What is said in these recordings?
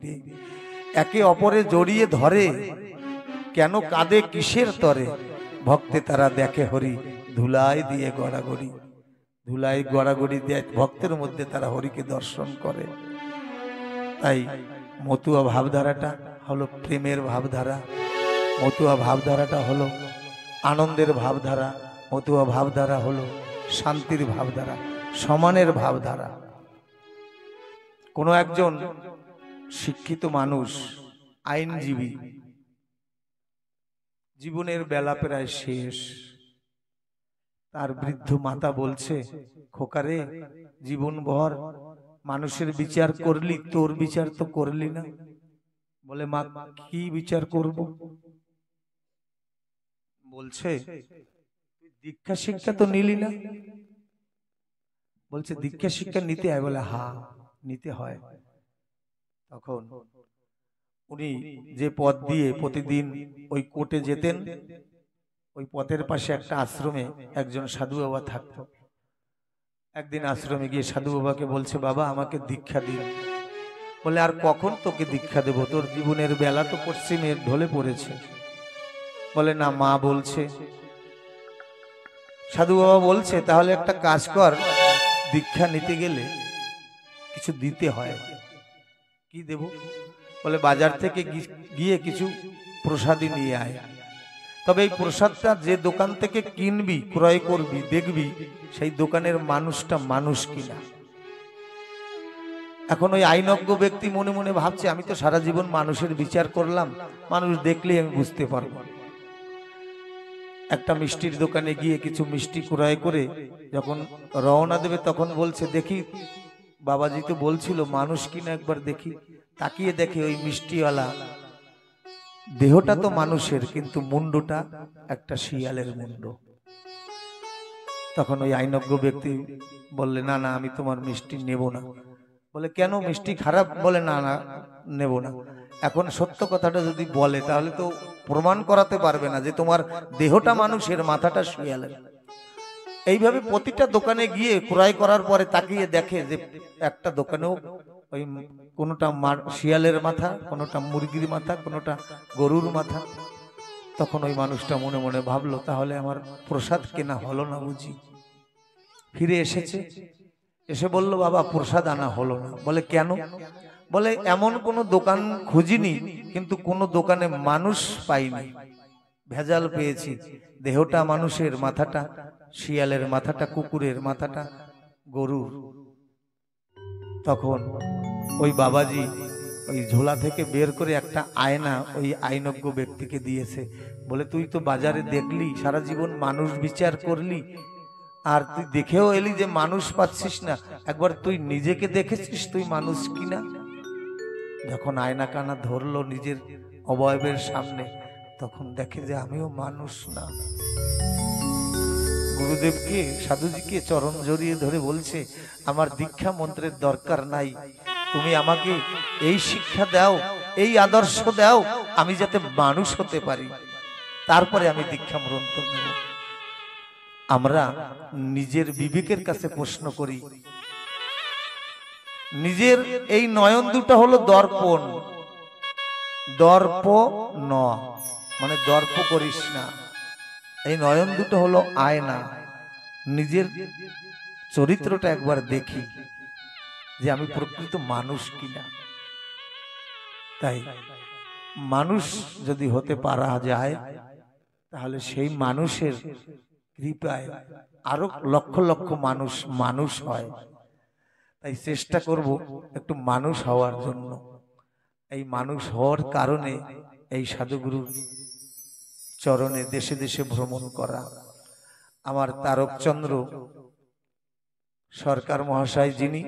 হরিতে। একে অপরে জড়িয়ে ধরে, কেন কাঁদে কিসের তরে, ভক্তে তারা দেখে হরি ধুলায় দিয়ে গড়াগড়ি। ধুলায় গড়াগড়ি দিয়ে ভক্তের মধ্যে তারা হরিকে দর্শন করে। তাই মতুয়া ভাবধারাটা হলো প্রেমের ভাবধারা, মতুয়া ভাবধারাটা হলো আনন্দের ভাবধারা, মতুয়া ভাবধারা হলো শান্তির ভাবধারা, সমানের ভাবধারা। কোনো একজন শিক্ষিত মানুষ, আইনজীবী, জীবনের বেলা প্রায় শেষ, তার বৃদ্ধ মাতা বলছে, খোকারে জীবনভর মানুষের বিচার করলি, তোর বিচার তো করলি না। বলে, মা কি বিচার করব? বলছে, দীক্ষা শিক্ষা তো নিলি না। বলছে, দীক্ষা শিক্ষা নিতে হয়? বলে, হ্যাঁ নিতে হয়। তখন উনি যে পথ দিয়ে প্রতিদিন ওই কোর্টে যেতেন, ওই পথের পাশে একটা আশ্রমে একজন সাধু বাবা থাকতো। একদিন আশ্রমে গিয়ে সাধু বাবাকে বলছে, বাবা আমাকে দীক্ষা দিন। বলে, আর কখন তোকে দীক্ষা দেব, তোর জীবনের বেলা তো পশ্চিমের ঢলে পড়েছে। বলে, না মা বলছে। সাধু বাবা বলছে, তাহলে একটা কাজ কর, দীক্ষা নিতে গেলে কিছু দিতে হয়। কি দেব? বলে, বাজার থেকে গিয়ে কিছু প্রসাদী নিয়ে আয়। তবে এই প্রসাদটা যে দোকান থেকে কিনবি, ক্রয় করবি, দেখবি সেই দোকানের মানুষটা মানুষ কিনা। এখন ওই আইনজ্ঞ ব্যক্তি মনে মনে ভাবছে, আমি তো সারা জীবন মানুষের বিচার করলাম, মানুষ দেখলেই আমি বুঝতে পারবো। একটা মিষ্টির দোকানে গিয়ে কিছু মিষ্টি ক্রয় করে যখন রওনা দেবে, তখন বলছে, দেখি বাবাজি তো বলছিল মানুষ কিনা, একবার দেখি। তাকিয়ে দেখে ওই মিষ্টিওয়ালা দেহটা তো মানুষের, কিন্তু মুন্ডটা একটা শিয়ালের মুন্ড। তখন ওই আইনজ্ঞ ব্যক্তি বললে, না না আমি তোমার মিষ্টি নেব না। বলে, কেন, মিষ্টি খারাপ? বলে, না না নেব না। এখন সত্য কথাটা যদি বলে তাহলে তো প্রমাণ করাতে পারবে না যে তোমার দেহটা মানুষের, মাথাটা শিয়ালের। এইভাবে প্রতিটা দোকানে গিয়ে ক্রয় করার পরে তাকিয়ে দেখে যে একটা দোকানেও ওই কোনোটা শিয়ালের মাথা, কোনোটা মুরগির মাথা, কোনোটা গরুর মাথা। তখন ওই মানুষটা মনে মনে ভাবলো, তাহলে আমার প্রসাদ কেনা হলো না বুঝি। ফিরে এসেছে, এসে বলল, বাবা প্রসাদ আনা হলো না। বলে, কেন? বলে, এমন কোনো দোকান খুঁজিনি, কিন্তু কোনো দোকানে মানুষ পাইনি, ভেজাল পেয়েছি। দেহটা মানুষের, মাথাটা শিয়ালের, মাথাটা কুকুরের, মাথাটা গরুর। তখন ওই বাবাজি ওই ঝোলা থেকে বের করে একটা আয়না ওই আইনজ্ঞ ব্যক্তিকে দিয়েছে। বলে, তুই তো বাজারে দেখলি, সারা জীবন মানুষ বিচার করলি, আর তুই দেখেও এলি যে মানুষ পাচ্ছিস না, একবার তুই নিজেকে দেখেছিস তুই মানুষ কিনা? যখন আয়না কানা ধরলো নিজের অবয়বের সামনে, তখন দেখে যে আমিও মানুষ না। গুরুদেবকে, সাধুজিকে চরণ জড়িয়ে ধরে বলছে, আমার দীক্ষা মন্ত্রের দরকার নাই, তুমি আমাকে এই শিক্ষা দাও, এই আদর্শ দাও, আমি যাতে মানুষ হতে পারি, তারপরে আমি দীক্ষা মন্ত্র নেব। আমরা নিজের বিবেকের কাছে প্রশ্ন করি, নিজের এই নয়ন দুটো হলো দর্পণ, দর্প ন মানে দর্প করিস না। এই নয়ন দুটো হলো আয়না। নিজের চরিত্রটা একবার দেখি যে আমি প্রকৃত মানুষ কিনা। তাই মানুষ যদি হতে পারা যায়, তাহলে সেই মানুষের কৃপায় আরো লক্ষ লক্ষ মানুষ মানুষ হয়। তাই চেষ্টা করব একটু মানুষ হওয়ার জন্য। এই মানুষ হওয়ার কারণে এই সাধুগুরুর চরণে দেশে দেশে ভ্রমণ করা। আমার তারকচন্দ্র সরকার মহাশয়, যিনি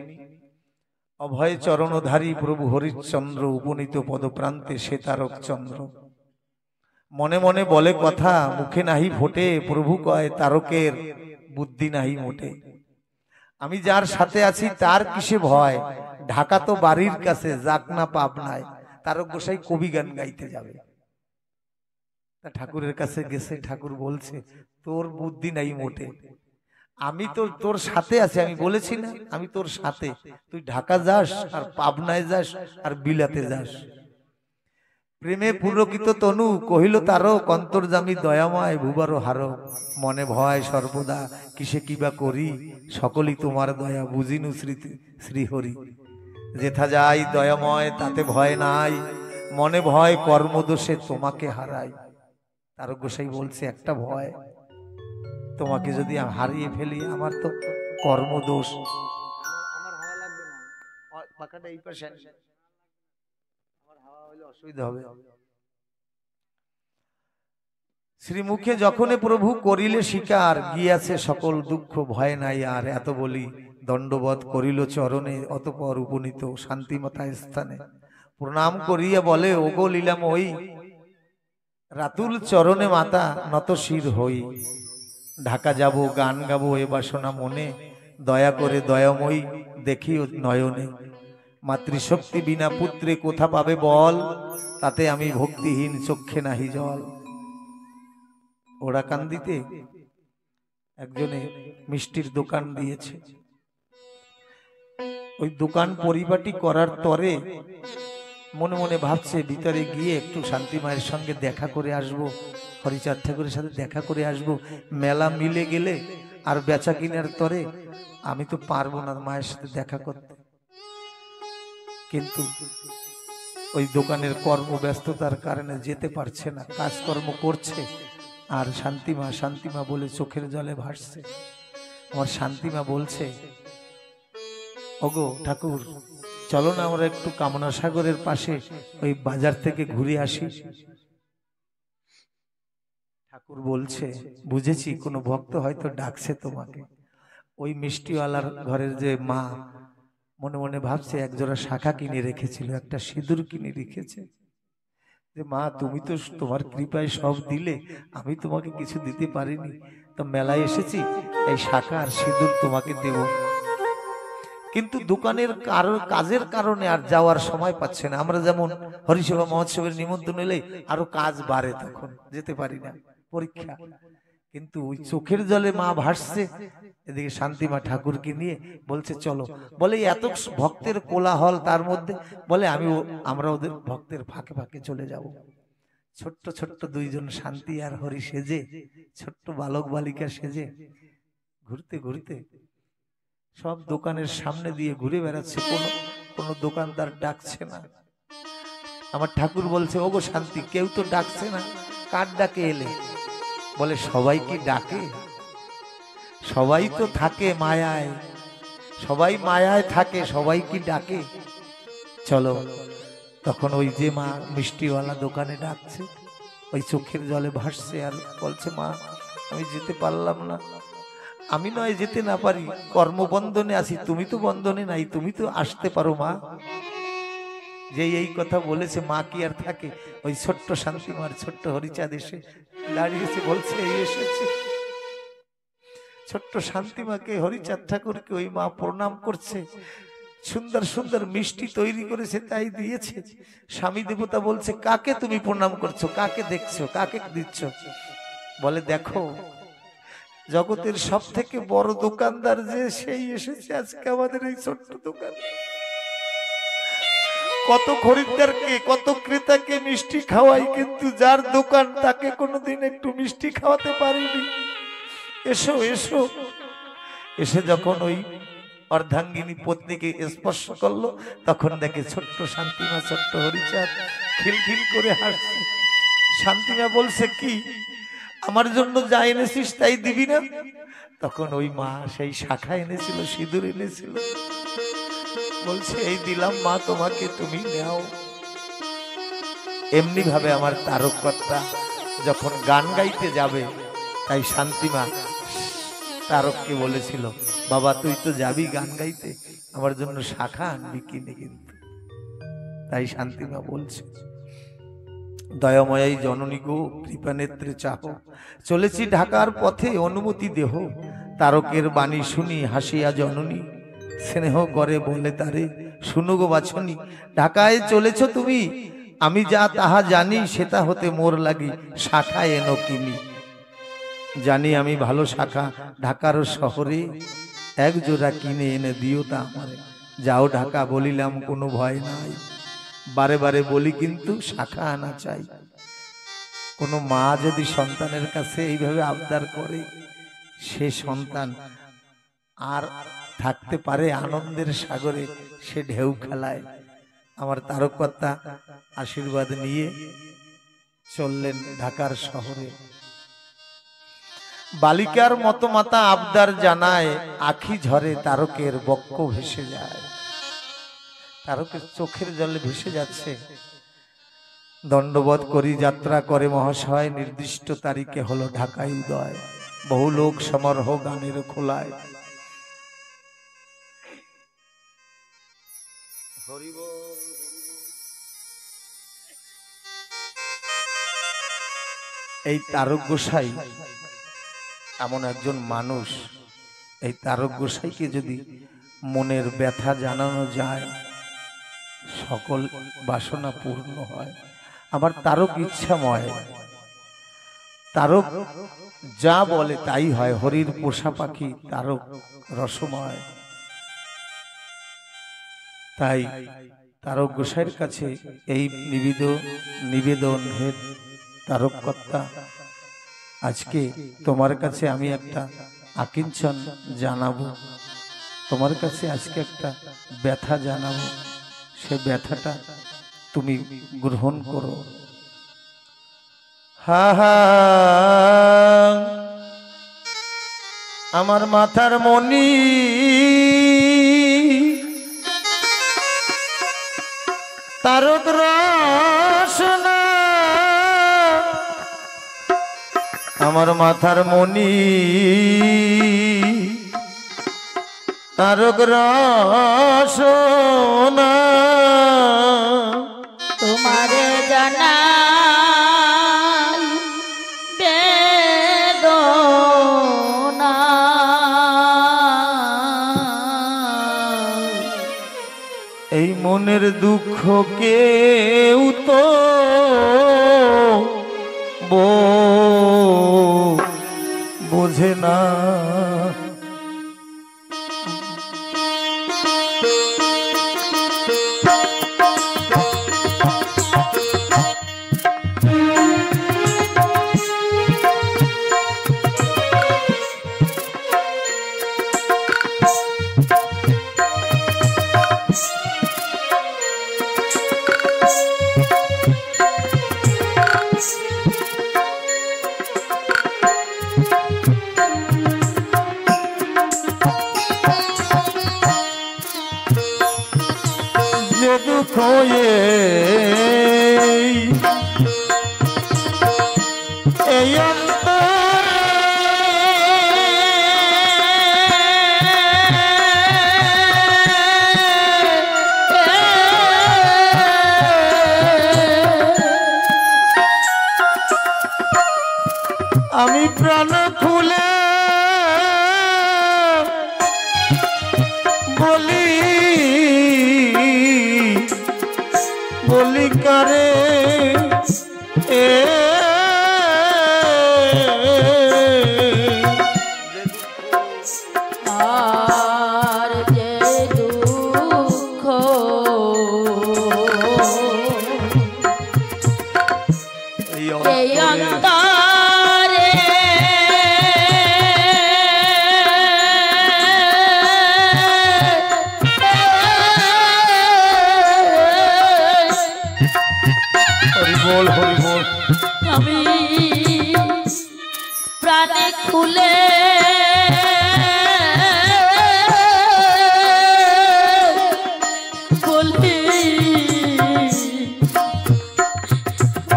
অভয় চরণধারী প্রভু হরিশ্চন্দ্র উপনীত পদপ্রান্তে, সে তারকচন্দ্র মনে মনে বলে কথা, মুখে নাহি ফোটে, প্রভু কয় তারকের বুদ্ধি নাহি মোটে। আমি যার সাথে আছি তার কিসে ভয়, ঢাকা তো বাড়ির কাছে, যাক না পাপ নাই। তারক গোসাই কবি গান গাইতে যাবে, ঠাকুরের কাছে গেছে, ঠাকুর বলছে তোর বুদ্ধি নাই মোটে, আমি তো তোর সাথে আছি, আমি বলেছি না আমি তোর সাথে। তুই ঢাকা যাস আর পাবনায় যাস আর বিলাতে যাস। প্রেমে পুলকিত তনু কহিল তারো অন্তর্যামী দয়াময় ভুবারো হারো। মনে ভয় সর্বদা কিসে কিবা করি, সকলই তোমার দয়া বুঝিনু স্মৃতি শ্রীহরি। যেথা যাই দয়াময় তাতে ভয় নাই, মনে ভয় কর্মদোষে তোমাকে হারাই। তারক গোসাই বলছে একটা ভয়, তোমাকে যদি আমি হারিয়ে ফেলি আমার তো কর্মদোষ। আমার হাওয়া লাগবে না, পাখাটা এই পাশে, আমার হাওয়া হলে অসুবিধা হবে। শ্রীমুখে যখনে প্রভু করিলে স্বীকার, গিয়াছে সকল দুঃখ ভয় নাই আর। এত বলি দণ্ডবধ করিল চরণে, অতঃপর উপনীত শান্তিমাতা স্থানে। প্রণাম করিয়া বলে ওগো লীলাময়ী, রাতুল চরণে মাতা নত শির হই। ঢাকা যাব গান গাবো এ বাসনা মনে, দয়া করে দয়াময়ী দেখিও নয়নে। মাতৃশক্তি বিনা পুত্রে কোথা পাবে বল, তাতে আমি ভক্তিহীন চক্ষে নাহি জল। ওরা কান্দিতে একজনে মিষ্টির দোকান দিয়েছে। ওই দোকান পরিপাটি করার তরে মনে মনে ভাবছে ভিতরে গিয়ে একটু শান্তি মায়ের সঙ্গে দেখা করে আসবো, হরিচাঁদ ঠাকুরের সাথে দেখা করে আসবো। মেলা মিলে গেলে আর বেচা কিনার তরে আমি তো পারবো না মায়ের সাথে দেখা করতে। কিন্তু ওই দোকানের কর্মব্যস্ততার কারণে যেতে পারছে না, কাজকর্ম করছে। আর শান্তিমা বলে চোখের জলে ভাসছে। আমার শান্তিমা বলছে ওগো ঠাকুর চলো না আমরা একটু কামনা সাগরের পাশে ওই বাজার থেকে ঘুরে আসি। ঠাকুর বলছে বুঝেছি, কোনো ভক্ত হয়তো ডাকছে তোমাকে। ওই মিষ্টিওয়ালার ঘরের যে মা মনে মনে ভাবছে একজোড়া শাখা কিনে রেখেছিল, একটা সিঁদুর কিনে রেখেছে, যে মা তুমি তো তোমার কৃপায় সব দিলে, আমি তোমাকে কিছু দিতে পারিনি, তো মেলায় এসেছি এই শাখা আর সিঁদুর তোমাকে দেব। কিন্তু দোকানের কাজের কারণে আর যাওয়ার সময় পাচ্ছে না। আমরা যেমন হরিসভা মহোৎসবের নিমন্ত্রণ এলে আরো কাজ বাড়ে, তখন যেতে পারি না, পরীক্ষা। কিন্তু ওই চোখের জলে মা ভাসছে, এদিকে শান্তিমা ঠাকুরকে নিয়ে বলছে চলো। বলে এত ভক্তের কোলাহল তার মধ্যে বলে আমরা ওদের ভক্তের ফাঁকে ফাঁকে চলে যাব। ছোট্ট ছোট্ট দুইজন শান্তি আর হরি সেজে, ছোট্ট বালক বালিকা সেজে ঘুরতে ঘুরতে সব দোকানের সামনে দিয়ে ঘুরে বেড়াচ্ছে, কোনো দোকানদার ডাকছে না। আমার ঠাকুর বলছে ওগো শান্তি কেউ তো ডাকছে না, কার ডাকে এলে? বলে সবাই কি ডাকে? সবাই তো থাকে মায়ায়, সবাই মায়ায় থাকে, সবাই কি ডাকে? চলো। তখন ওই যে মা মিষ্টিওয়ালা দোকানে ডাকছে, ওই চোখের জলে ভাসছে আর বলছে মা আমি যেতে পারলাম না। আমি নয় যেতে না পারি, কর্মবন্ধনে আছি, তুমি তো বন্ধনে নাই, তুমি তো আসতে পারো মা। যে এই কথা বলেছে মা কি আর থাকে? ওই ছোট্ট শান্তিমার ছোট্ট হরিচাঁদ এসে দাঁড়িয়েছে, বলছে এই এসেছে। ছোট্ট শান্তিমাকে হরিচাঁদ ঠাকুরকে ওই মা প্রণাম করছে, সুন্দর সুন্দর মিষ্টি তৈরি করেছে তাই দিয়েছে। স্বামী দেবতা বলছে কাকে তুমি প্রণাম করছো, কাকে দেখছো, কাকে দিচ্ছ? বলে দেখো জগতের সব থেকে বড় দোকানদার যে সেই এসেছে আজকে আমাদের এই ছোট্ট দোকান। কত খরিদ্দারকে কত ক্রেতাকে মিষ্টি খাওয়াই, কিন্তু যার দোকান তাকে কোনোদিন একটু মিষ্টি খাওয়াতে পারিনি। এসো এসো। এসে যখন ওই অর্ধাঙ্গিনী পত্নীকে স্পর্শ করলো তখন দেখে ছোট্ট শান্তিমা ছোট্ট হরিচাঁদ খিলখিল করে হাসছে। শান্তিমা বলছে কি আমার জন্য যা এনেছিস তাই দিবি না? তখন ওই মা সেই শাখা এনেছিল, সিঁদুর এনেছিল, বলছে এই দিলাম মা তোমাকে, তুমি নাও। এমনি ভাবে আমার তারককর্তা যখন গান গাইতে যাবে, তাই শান্তিমা তারককে বলেছিল বাবা তুই তো যাবি গান গাইতে, আমার জন্য শাখা আনবি কিনে। কিন্তু তাই শান্তিমা বলছে দয়াময়াই জননী গো কৃপা নেত্রে চাহ, চলেছি ঢাকার পথে অনুমতি দেহ। তারকের বাণী শুনি হাসিয়া জননী, স্নেহ করে বলে তারে শুনো গো বাছনি। ঢাকায় চলেছ তুমি, আমি যা তাহা জানি, সেটা হতে মোর লাগি শাখা এনো কিনি। জানি আমি ভালো শাখা ঢাকার শহরে এক জোড়া কিনে এনে দিও তা আমারে। যাও ঢাকা বলিলাম কোনো ভয় নাই, বারে বারে বলি কিন্তু শাখা আনা চাই। কোনো মা যদি সন্তানের কাছে এইভাবে আবদার করে, সে সন্তান আর থাকতে পারে আনন্দের সাগরে, সে ঢেউ খেলায়। আমার তারককর্তা আশীর্বাদ নিয়ে চললেন ঢাকার শহরে। বালিকার মতো মাতা আবদার জানায়, আখি ঝরে তারকের বক্ষ ভেসে যায়। তারকের চোখের জলে ভেসে যাচ্ছে। দণ্ডবোধ করি যাত্রা করে মহাশয়, নির্দিষ্ট তারিখে হলো ঢাকায় উদয়। বহু লোক সমারোহ গানের খোলায়। এই তারক গোসাই এমন একজন মানুষ, এই তারক গোসাইকে যদি মনের ব্যথা জানানো যায়, সকল বাসনা পূর্ণ হয়। আমার তারক ইচ্ছাময়, তারক যা বলে তাই হয়। হরির পোষা পাখি তারক রসময়। তাই তারক গোসাইয়ের কাছে এই নিবেদন, হে তারককর্তা, আজকে তোমার কাছে আমি একটা আকিঞ্চন জানাবো, তোমার কাছে আজকে একটা ব্যথা জানাবো, সে ব্যথাটা তুমি গ্রহণ করো। হা হা আমার মাথার মণি, তারক রসনা আমার মাথার মণি, তারক রসনা তোমারে জানা বেদনা, এই মনের দুঃখ কেউ তো বোঝে না। দুঃখ এই অন্তরে আমি প্রাণ খুলে বলি করে আর যে দুঃখ এই অন্তরে আমি প্রাণে খুলে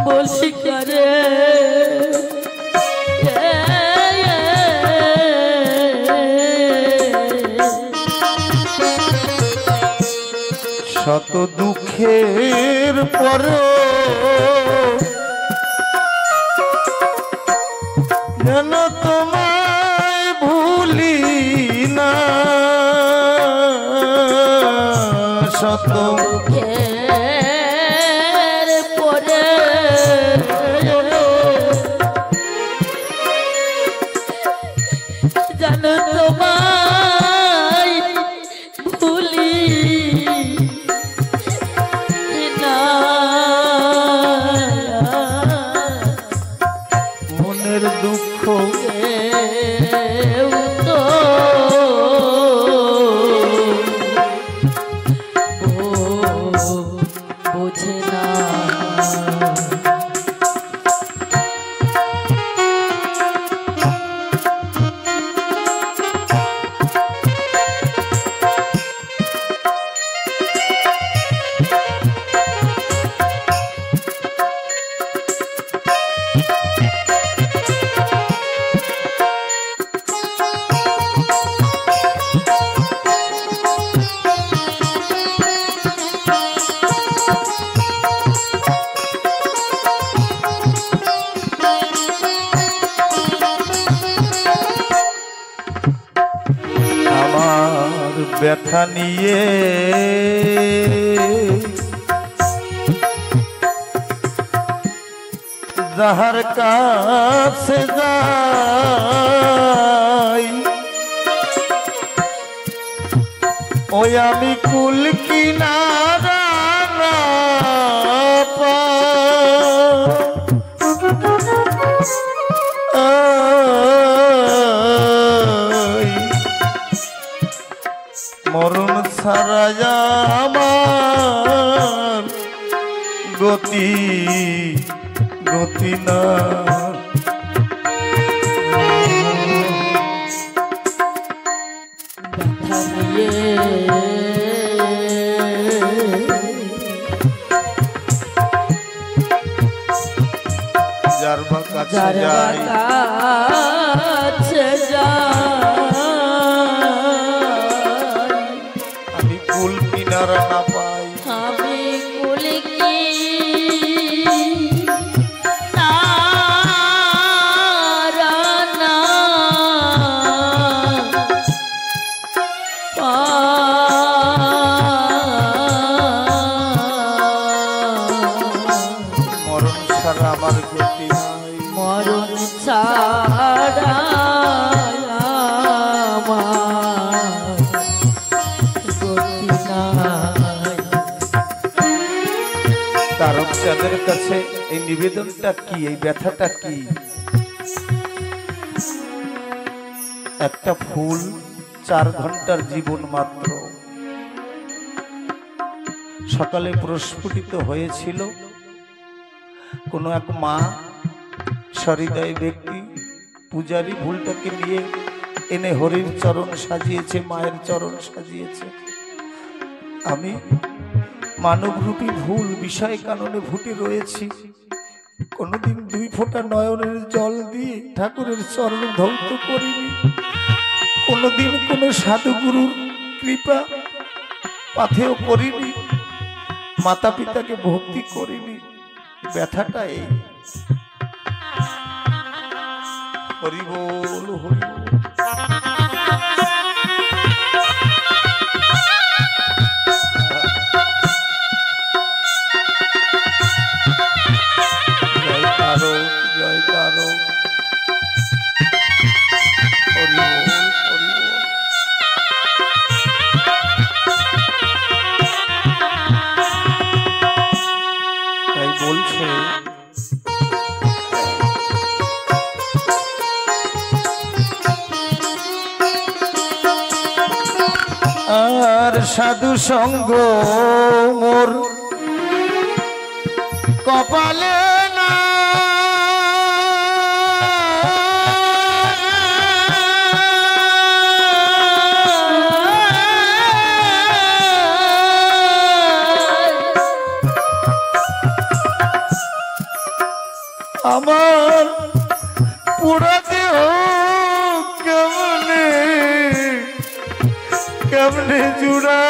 বলি করে শত দুঃখের পরে যেন তোমায় ভুলি না, শত দুঃখের পরে বোঝে না। ব্যথা নিয়ে যাহার কাছে যাই ওই আমি কুল কিনারা না মরণ ছাড়া আমার গতি গতি না। যার বা কাছে যাই আমি কুল কিনারা না পাই, আমি কুল মরণ ছাড়া আমার গতি নাই, মরণ ছাড়া কারণ যাদের কাছে এই নিবেদনটা কি, এই ব্যথাটা কি? একটা ফুল 4 ঘন্টার জীবন মাত্র। সকালে প্রস্ফুটিত হয়েছিল, কোনো এক মা সহৃদয় ব্যক্তি পূজারী ফুলটাকে নিয়ে এনে হরির চরণ সাজিয়েছে, মায়ের চরণ সাজিয়েছে। আমি মানবরূপী ভুল বিষয় কাননে ভুটে রয়েছি, কোনোদিন 2 ফোঁটা নয়নের জল দিয়ে ঠাকুরের চরণ ধৌত করিনি, কোনোদিন কোনো সাধুগুরুর কৃপা পাথেও করিনি, মাতা পিতাকে ভক্তি করিনি। ব্যথাটা এই। হরি বল হরি বল। জয় কারো হরি বল হরি বল। তাই বলছে আর সাধু সঙ্গ মোর কপালে না, আমার পুরা দেহ কেমনে কেমনে জুড়া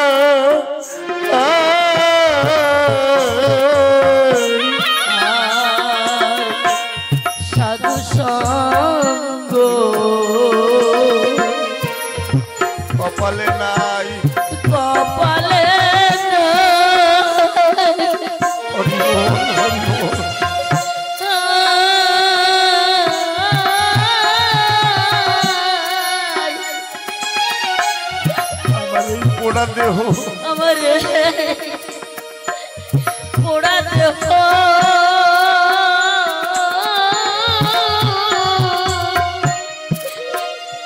সাধু সঙ্গ কপালে নাই, কপালে হরি বল হরি বল। আমার এই পোড়া দেহ, আমার পোড়া দেহ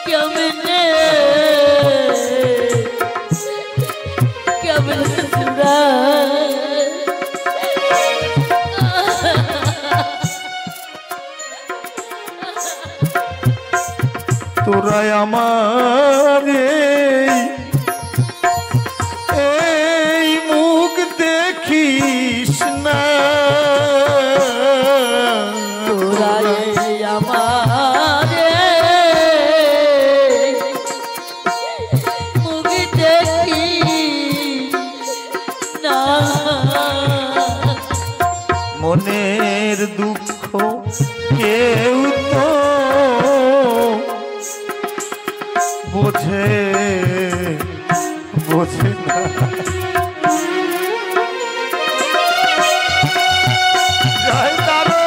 কেমনে কেমনে তোরা আমার এই মুখ দেখিস না, তোরা এই আমার মুখ দেখি না, মনের দুঃখ কেউ তো বোঝে বোঝে না। জয় তারা।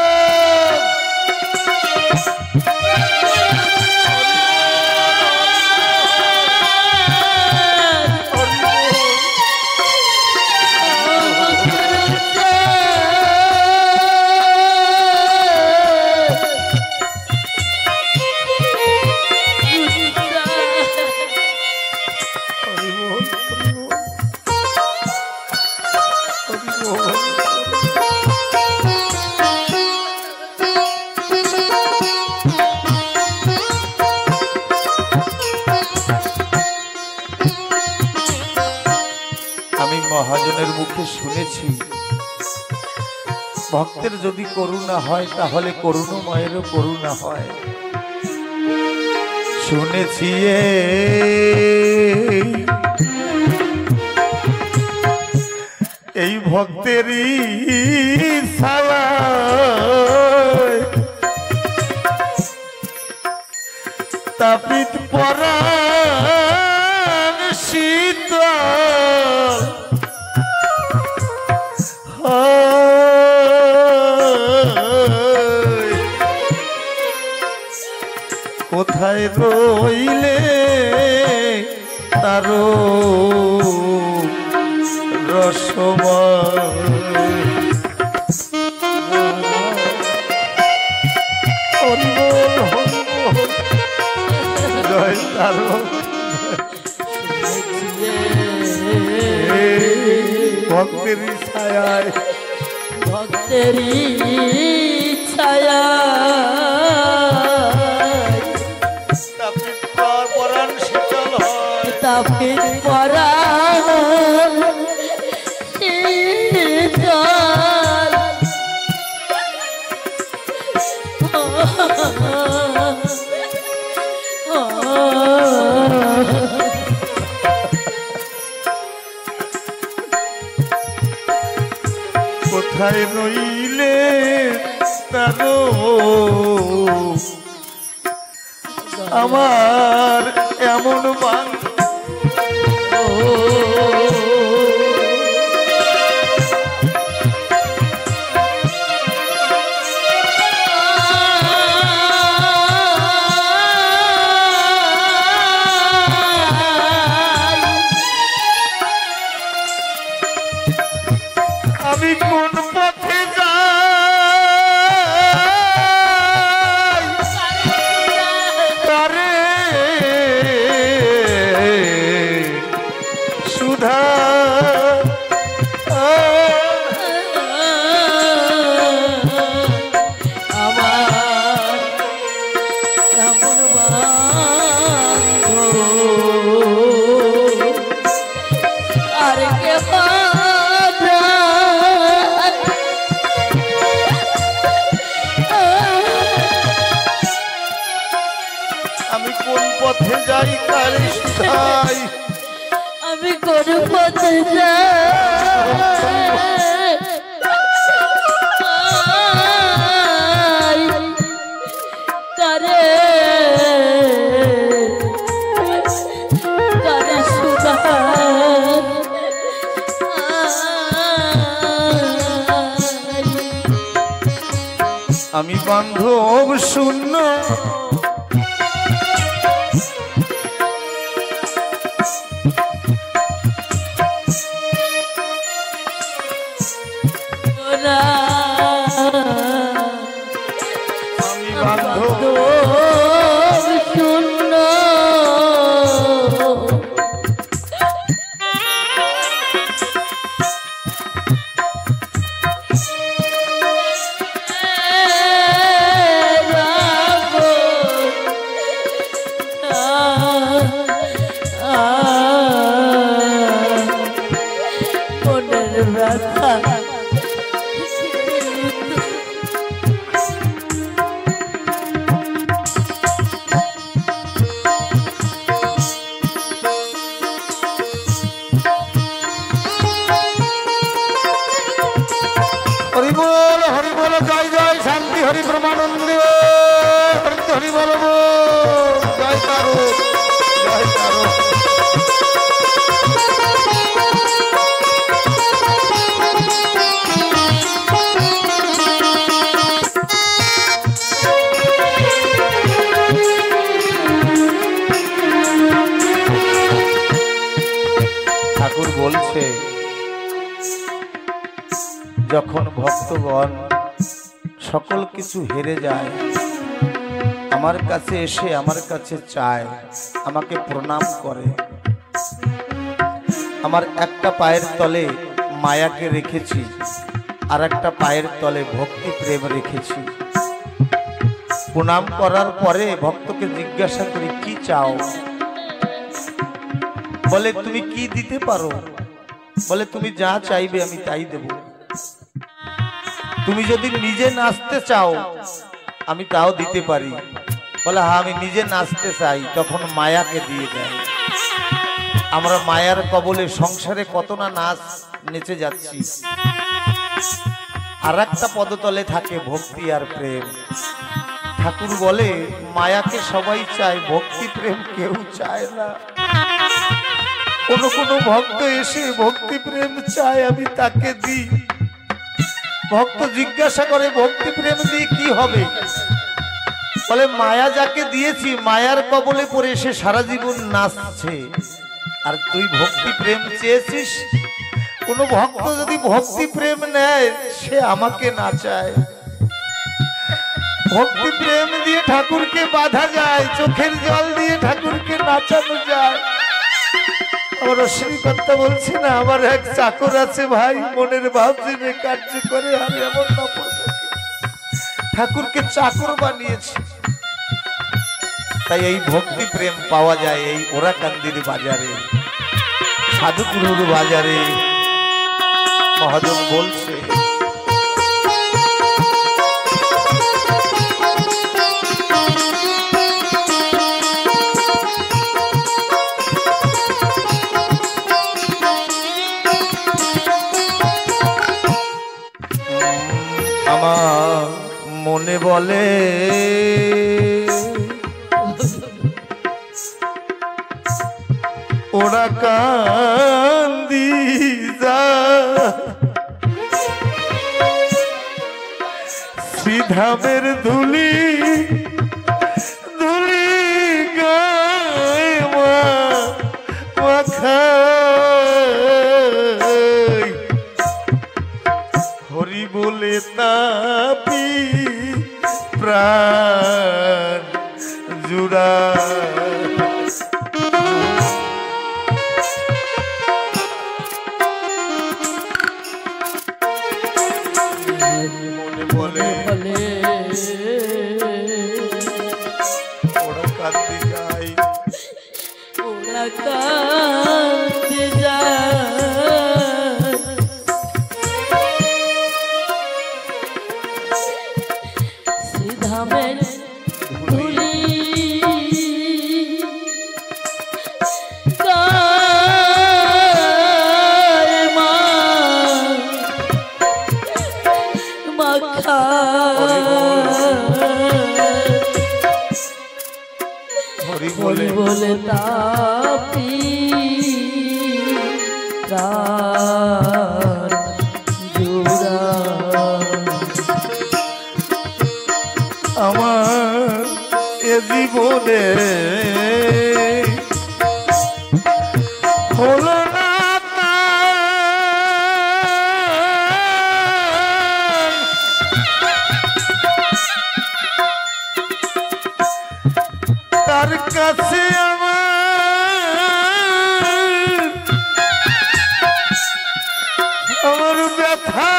আমি মহাজনের মুখে শুনেছি, ভক্তের যদি করুণা হয় তাহলে করুণাময়েরও করুণা হয়। শুনেছি এই ভক্তেরই ছায়ায় তাপিত পরাণ শীতল কোথায় রইলে তারো রসময়। জয় তারো ভক্তেরই ছায়ায়, ভক্তেরই ছায়া পরাণ শীতল হয়, তাপিত পরাণ শীতল কোথায় রইলে তারো আমার এমন বাং আমি কোন পথে যাই তারে সুধা আমার এমন বান্ধব আর কে আমি কোন পথে যাই তারে সুধাই, আমি কোন পথে যাই তারে তারে সুধা আমি বান্ধব শূন্য আমি বান্ধব শূন্য बोल हरि बोल जय जय शांति हरि ब्रह्मानंद हरि बोल जय तारो जय तारो। ঠাকুর বলছে যখন ভক্তগণ সকল কিছু হেরে যায় আমার কাছে এসে আমার কাছে চায় আমাকে প্রণাম করে আমার একটা পায়ের তলে মায়াকে রেখেছি আর একটা পায়ের তলে ভক্তি প্রেম রেখেছি প্রণাম করার পরে ভক্তকে জিজ্ঞাসা করি কি চাও বলে তুমি কি দিতে পারো বলে তুমি যা চাইবে আমি তাই দেব তুমি যদি নিজে নাচতে চাও আমি তাও দিতে পারি বলে হ্যাঁ আমি নিজে নাচতে চাই তখন মায়াকে দিয়ে দেয় আমরা মায়ার কবলে সংসারে কত না নাচ নেচে যাচ্ছি আর একটা পদতলে থাকে ভক্তি আর প্রেম ঠাকুর বলে মায়াকে সবাই চায় ভক্তি প্রেম কেউ চায় না কোন কোন ভক্ত এসে ভক্তি প্রেম চায় আমি তাকে দিই ভক্ত জিজ্ঞাসা করে ভক্তি প্রেম দিয়ে কি হবে বলে মায়া যাকে দিয়েছি মায়ার কবলে পড়ে সে সারা জীবন নাচছে আর তুই ভক্তি প্রেম চেয়েছিস কোন ভক্ত যদি ভক্তি প্রেম নেয় সে আমাকে নাচায় ভক্তি প্রেম দিয়ে ঠাকুরকে বাঁধা যায় চোখের জল দিয়ে ঠাকুরকে নাচানো যায় আমার অশ্বিনীকর্তা বলছে না আমার এক চাকর আছে ভাই মনের ভাব জেনে কার্য করে আর এমন না ঠাকুরকে চাকর বানিয়েছে তাই এই ভক্তি প্রেম পাওয়া যায় এই ওরাকান্দির বাজারে সাধুগুরুর বাজারে মহাজন বলছে আমার মনে বলে ওরা কান্দি শ্রীধামের ধুলি ধুলি গায়ে মাখা হরি বলে তাপি প্রাণ জুড়া মনে বলে ওরা কাঁদতে যাই ওরা কাঁদতে যায় শ্রীধামের ধুলি গায়ে মাখা হরি বলে বলে তাপি প্রাণ জুড়া আমার এ জীবনে হলো না তার কাছে আমার ব্যথা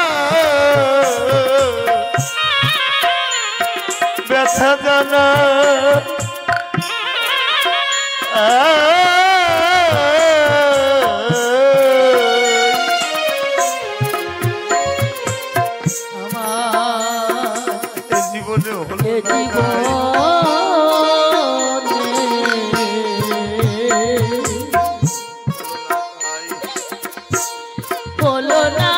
ব্যথা জানা আমার জীবনে এ জীবনে হলো না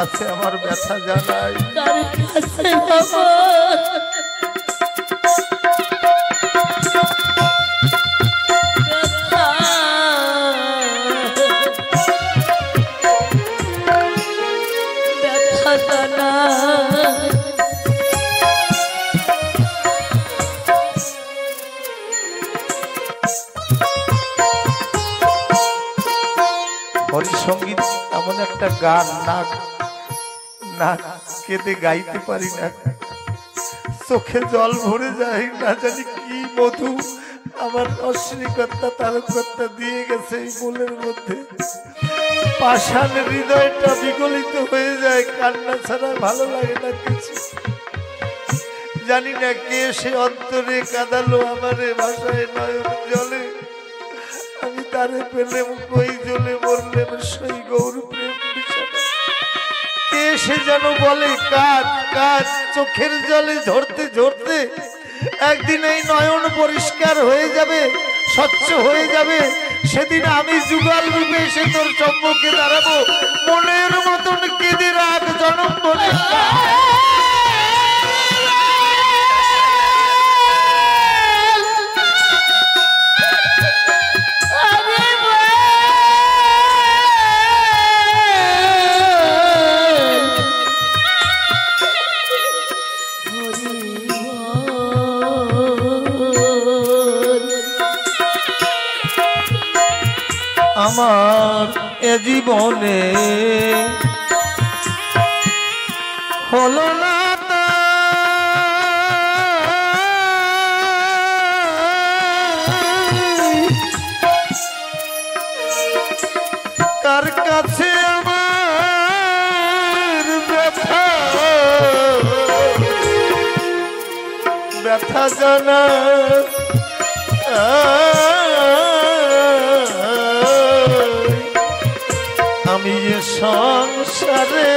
কাছে আমার ব্যথা জানাই। কার কাছে বাবা ব্যথা জানাই। হরিসঙ্গীত এমন একটা গান, না না কেঁদে গাইতে পারি না, চোখে জল ভরে যায়। না জানি কি মধু আমার অশ্বিনীকর্তা তারকর্তা দিয়ে গেছে এই মূলের মধ্যে। পাষাণ হৃদয়টা বিগলিত হয়ে যায়, কান্না ছাড়া ভালো লাগে না কিছু। জানি না কে সে অন্তরে কাঁদালো আমারে ভাষায় নয়ন জলে। আমি তারে পেলেম কই জ্বলে মরলেম সেই গৌর প্রেম বিছানা। কে সে যেন বলে কাঁদ কাঁদ, চোখের জলে ঝরতে ঝরতে একদিন এই নয়ন পরিষ্কার হয়ে যাবে, স্বচ্ছ হয়ে যাবে। সেদিন আমি যুগল রূপে এসে তোর সম্মুখে দাঁড়াবো। মনের মতন কেঁদে রাখ জনম বলে। আমার এ জীবনে হলো না তার কাছে আমার ব্যথা ব্যথা জানা। আমি এ সংসারে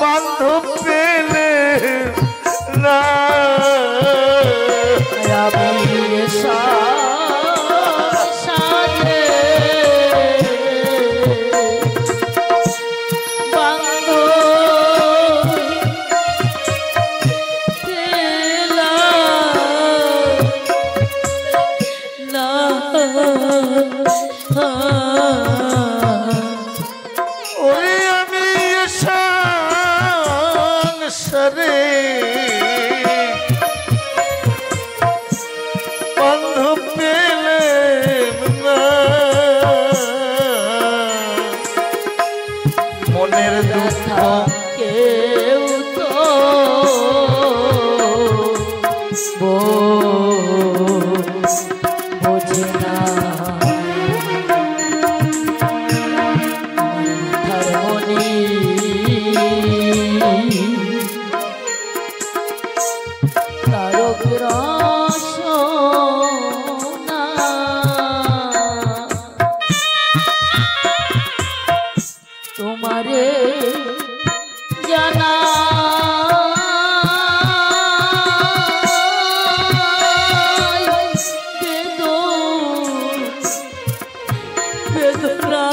বান্ধব পেলে না, আমি সংসারে বান্ধব পেলাম না। ওরে আমি এ সংসারে বান্ধব পেলে না। মনের দুঃখ কেউ তো বোঝে না। হারমোনি তারক রসনা তোমারে জানা বেদনা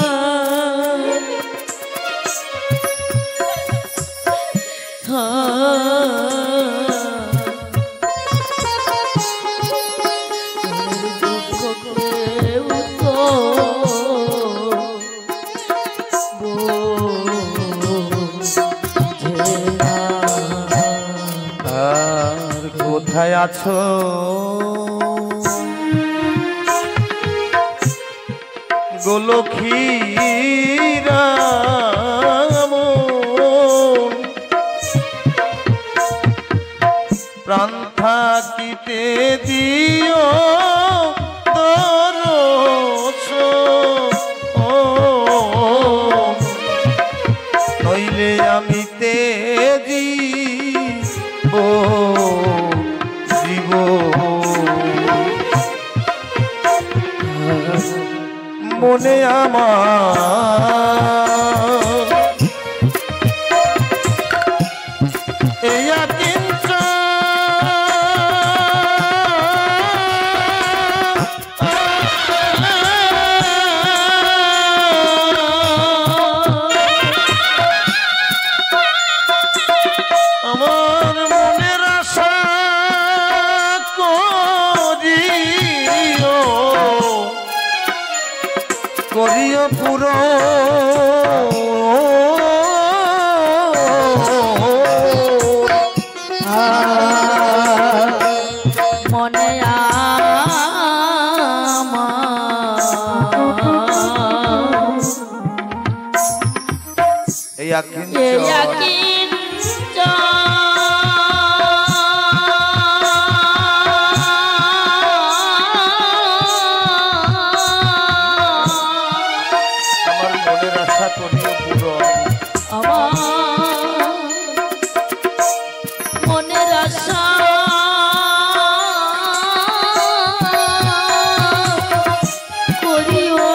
আর কোথায় আছো গোলক্ষীরা প্রাণ থাকিতে দিও নইলে আমি তেজি জীব মনে আমার এই কিঞ্চ আমার মনের আশা করিও করিও পুরো মনে এই আকিন আমার মনের আশা করিও পুরো আমার মনের আশা করিও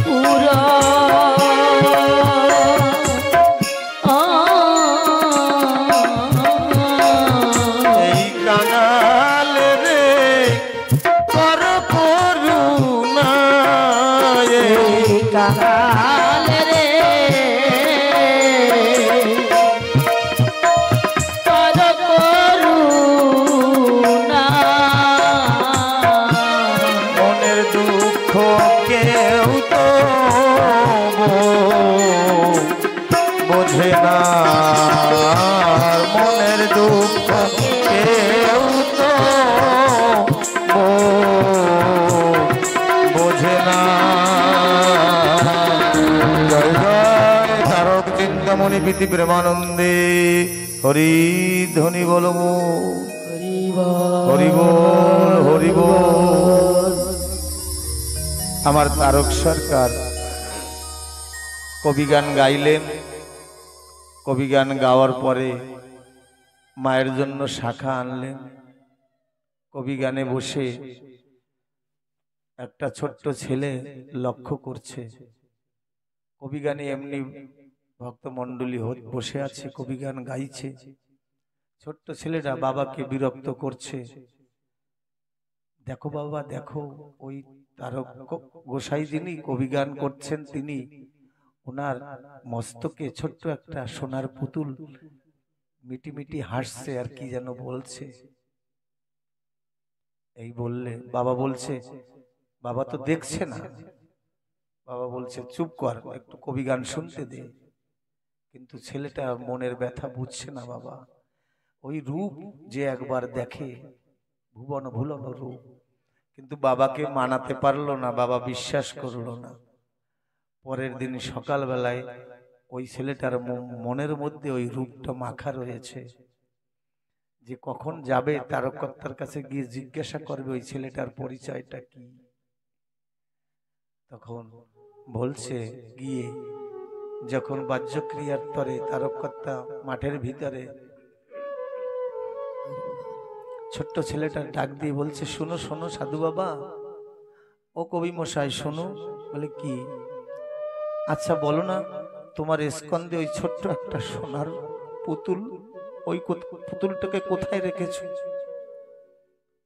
পুরা এই কাঙাল রে কর করুণা এই কাল রে পর করুণা মনের দুঃখ কেউ তো বোঝে না মনের দুঃখ কেউ তো বোঝে না জয় জয় তারক চিন্তামণি প্রীতি প্রেমানন্দে হরি ধ্বনি বল হরি বল হরি বল। আমার তারক সরকার কবিগান গাইলেন। কবিগান গাওয়ার পরে মায়ের জন্য শাখা আনলেন। কবিগানে বসে একটা ছোট্ট ছেলে লক্ষ্য করছে। কবিগানে এমনি ভক্তমণ্ডলী বসে আছে, কবিগান গাইছে। ছোট্ট ছেলেটা বাবাকে বিরক্ত করছে, দেখো বাবা দেখো, ওই তারক গোসাই যিনি কবিগান করছেন তিনি, ওনার মস্তকে ছোট্ট একটা সোনার পুতুল মিটি মিটি হাসছে আর কি যেন বলছে। এই বললে বাবা বলছে, বাবা তো দেখছে না। বাবা বলছে চুপ কর, একটু কবিগান শুনতে দে। কিন্তু ছেলেটা মনের ব্যথা বুঝছে না বাবা। ওই রূপ যে একবার দেখে, ভুবন ভুলন রূপ, কিন্তু বাবাকে মানাতে পারলো না, বাবা বিশ্বাস করলো না। পরের দিন সকালবেলায় ওই ছেলেটার মনের মধ্যে ওই রূপটা মাখা রয়েছে, যে কখন যাবে তারকর্তার কাছে গিয়ে জিজ্ঞাসা করবে ওই ছেলেটার পরিচয়টা কি। তখন বলছে গিয়ে যখন বাহ্যক্রিয়ার তরে তারকর্তা মাঠের ভিতরে ছোট্ট ছেলেটা ডাক দিয়ে বলছে, শোনো শোনো সাধু বাবা, ও কবি মশাই শোনো। বলে কি? আচ্ছা বলো না, তোমার স্কন্ধে ওই ছোট্ট একটা সোনার পুতুল, ওই পুতুলটাকে কোথায় রেখেছো?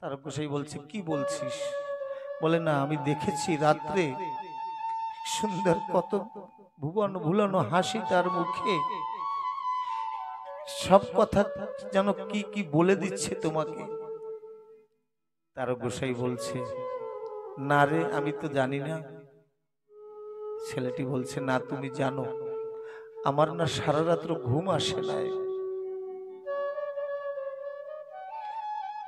তারক গোসাই বলছে, কি বলছিস? বলে না, আমি দেখেছি রাত্রে সুন্দর কত ভুবন ভুলানো হাসি তার মুখে, সব কথা যেন কি কি বলে দিচ্ছে তোমাকে। তারক গোসাই বলছে, না রে আমি তো জানি না। ছেলেটি বলছে, না তুমি জানো, আমার না সারা রাত্র ঘুম আসে না।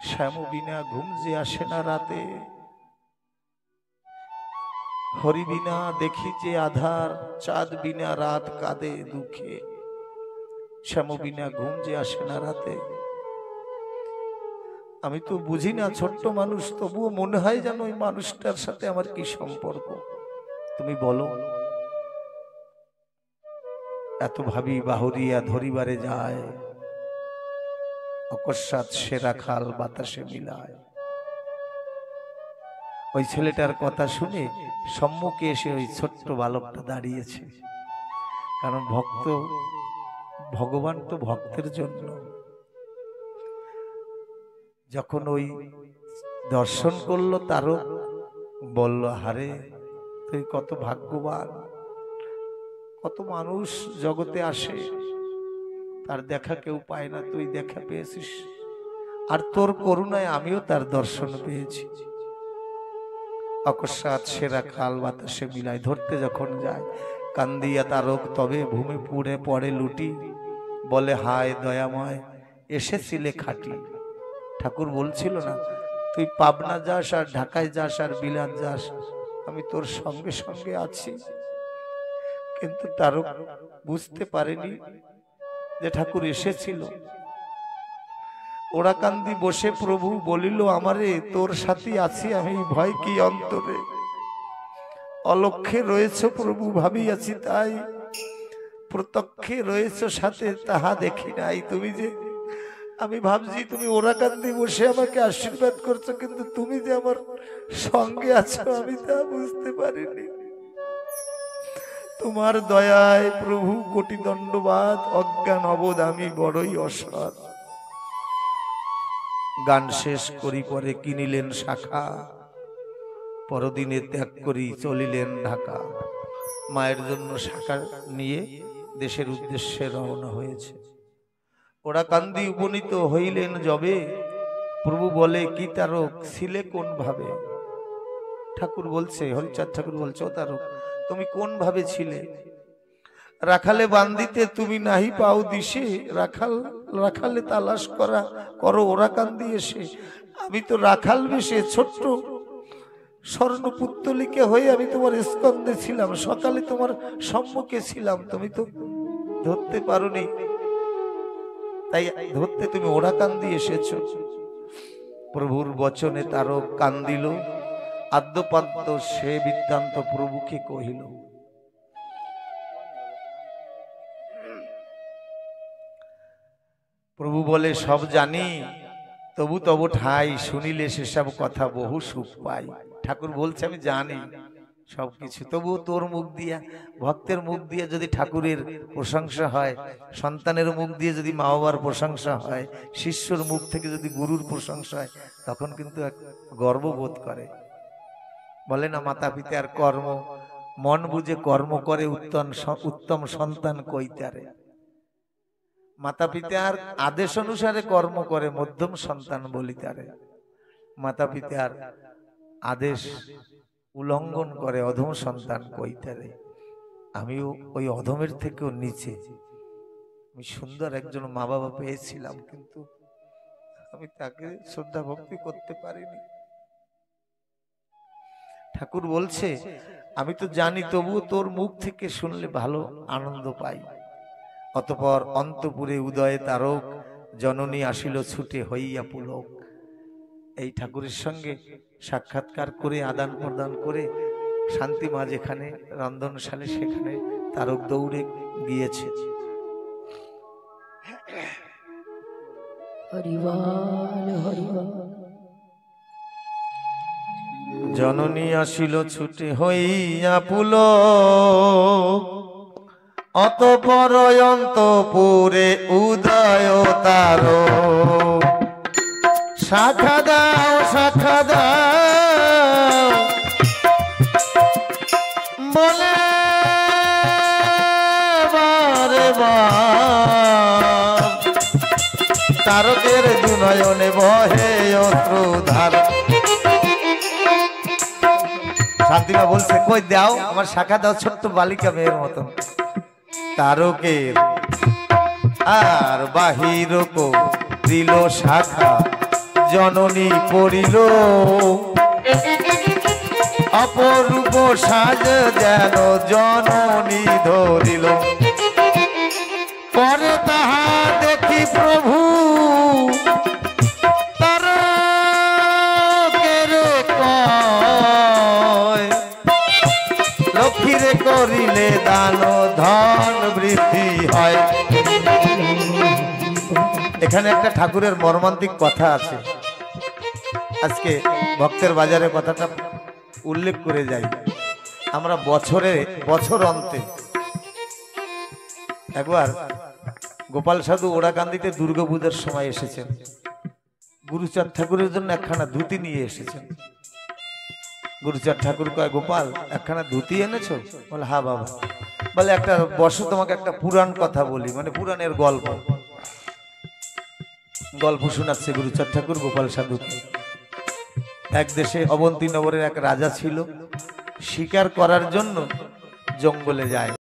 শ্যামু বিনা ঘুম যে আসে না রাতে, হরি বিনা দেখি যে আধার, চাঁদ বিনা রাত কাঁদে দুঃখে। শ্যামু বিনা ঘুম যে আসে না রাতে। আমি তো বুঝি না, ছোট্ট মানুষ, তবুও মনে হয় যেন ওই মানুষটার সাথে আমার কি সম্পর্ক, তুমি বলো। এত ভাবি বাহুরিয়া ধরিবারে যায়, অকস্মাৎ সেরা খাল বাতাসে মিলায়। ওই ছেলেটার কথা শুনে সম্মুখে এসে ওই ছোট্ট বালকটা দাঁড়িয়েছে। কারণ ভক্ত, ভগবান তো ভক্তের জন্য। যখন ওই দর্শন করলো তারক, বলল, হারে তুই কত ভাগ্যবান, কত মানুষ জগতে আসে, তার দেখা কেউ পায় না, তুই দেখা পেয়েছিস, আর তোর করুণায় আমিও তার দর্শন পেয়েছি। অকস্মাৎ সেরা খাল বাতাসে মিলায়, ধরতে যখন যায় কান্দিয়া তারক তবে ভূমি পুড়ে পড়ে লুটি, বলে হায় দয়াময় এসেছিলে খাটি। ঠাকুর বলছিল না, তুই পাবনা যাস আর ঢাকায় যাস আর বিলাত যাস, আমি তোর সঙ্গে সঙ্গে আছি। কিন্তু তারক বুঝতে পারেনি যে ঠাকুর এসেছিল। ওরাকান্দি বসে প্রভু বলিল, আমারে তোর সাথে আছি আমি, ভয় কি অন্তরে, অলক্ষ্যে রয়েছ প্রভু ভাবিয়াছি তাই, প্রত্যক্ষে রয়েছ সাথে তাহা দেখি নাই। তুমি যে, আমি ভাবছি তুমি ওরাকান্দি বসে আমাকে আশীর্বাদ করছো, কিন্তু তুমি যে আমার সঙ্গে আছো আমি তা বুঝতে পারিনি। তোমার দয়ায় প্রভু কোটি দণ্ডবাদ, অজ্ঞান অবোধ আমি বড়ই অসৎ। গান শেষ করি পরে কিনিলেন শাখা, পরদিনে ত্যাগ করি চলিলেন ঢাকা। মায়ের জন্য শাখা নিয়ে দেশের উদ্দেশ্যে রওনা হয়েছে। ওরাকান্দি উপনীত হইলেন যবে, প্রভু বলে কি তারক ছিলে কোন ভাবে? ঠাকুর বলছে, হরিচাঁদ ঠাকুর বলছে, ও তারক তুমি কোন ভাবে ছিলে? রাখালে বান্দিতে তুমি নাহি পাও দিশে, রাখালে তালাশ করো ওরাকান্দি এসে। আমি তো রাখাল বেশে ছোট্ট স্বর্ণ পুত্তলিকে হয়ে আমি তোমার স্কন্ধে ছিলাম, সকালে তোমার সম্মুখে ছিলাম, তুমি তো ধরতে পারোনি, তাই ধরতে তুমি ওরাকান্দি এসেছো। প্রভুর বচনে তারক কান্দিল, আদ্যপাদ্য সে বৃত্তান্ত প্রভুকে কহিল। প্রভু বলে সব জানি, তবু তবু ঠাই শুনিলে সেসব কথা বহু সুখ পাই। ঠাকুর বলছে আমি জানি সবকিছু, তবু তোর মুখ দিয়া, ভক্তের মুখ দিয়ে যদি ঠাকুরের প্রশংসা হয়, সন্তানের মুখ দিয়ে যদি মা বাবার প্রশংসা হয়, শিষ্যর মুখ থেকে যদি গুরুর প্রশংসা হয়, তখন কিন্তু এক গর্ববোধ করে। বলে না মাতা পিতার কর্ম, মন বুঝে কর্ম করে উত্তম সন্তান কইতারে। মাতা পিতার আদেশ অনুসারে কর্ম করে মধ্যম সন্তান বলিতারে। মাতা পিতার আদেশ উল্লঙ্ঘন করে অধম সন্তান কইতারে। আমিও ওই অধমের থেকেও নিচে, আমি সুন্দর একজন মা বাবা পেয়েছিলাম, কিন্তু আমি তাকে শ্রদ্ধা ভক্তি করতে পারিনি। ঠাকুর বলছে আমি তো জানি, তবু তোর মুখ থেকে শুনলে ভালো আনন্দ পাই। অতঃপর অন্তপুরে উদয়ে তারক, জননী আসিল ছুটে হইয়া পুলক। এই ঠাকুরের সঙ্গে সাক্ষাৎকার করে আদান প্রদান করে শান্তি মা যেখানে রন্ধনশালে, সেখানে তারক দৌড়ে গিয়েছে। হরিবল হরিবল। জননী আসিল ছুটে হইয়া পুলক, অতঃপর অন্তপুরে উদয় তারক। শাখা দাও শাখা দাও বলে বারে বার, তারকের দুনয়নে বহে অশ্রুধার। শান্তিমা বলছে কই দাও আমার শাখা দাও, ছোট্ট বালিকা মেয়ের মতন। তারকের আর বাহির দিল শাখা, জননী পড়িল অপরূপ সাজ যেন জননী ধরিল। পরে তাহা দেখি প্রভু তারকের কয়, লক্ষ্মীরে করিলে দান ধন বৃদ্ধি হয়। এখানে একটা ঠাকুরের মর্মান্তিক কথা আছে, আজকে ভক্তের বাজারে কথাটা উল্লেখ করে যাই। আমরা বছর অন্তে একবার গোপাল সাধু ওরাকান্দিতে দুর্গাপূজার সময় এসেছেন, গুরুচাঁদ ঠাকুরের জন্য একখানা ধুতি নিয়ে এসেছেন। গুরুচাঁদ ঠাকুর কয় গোপাল একখানা ধুতি এনেছো? বলে হ্যাঁ বাবা। বলে একটা বসো, তোমাকে একটা পুরাণ কথা বলি, মানে পুরাণের গল্প গল্প শোনাচ্ছে গুরুচাঁদ ঠাকুর গোপাল সাধুকে। এক দেশে অবন্তী নগরের এক রাজা ছিল, শিকার করার জন্য জঙ্গলে যায়।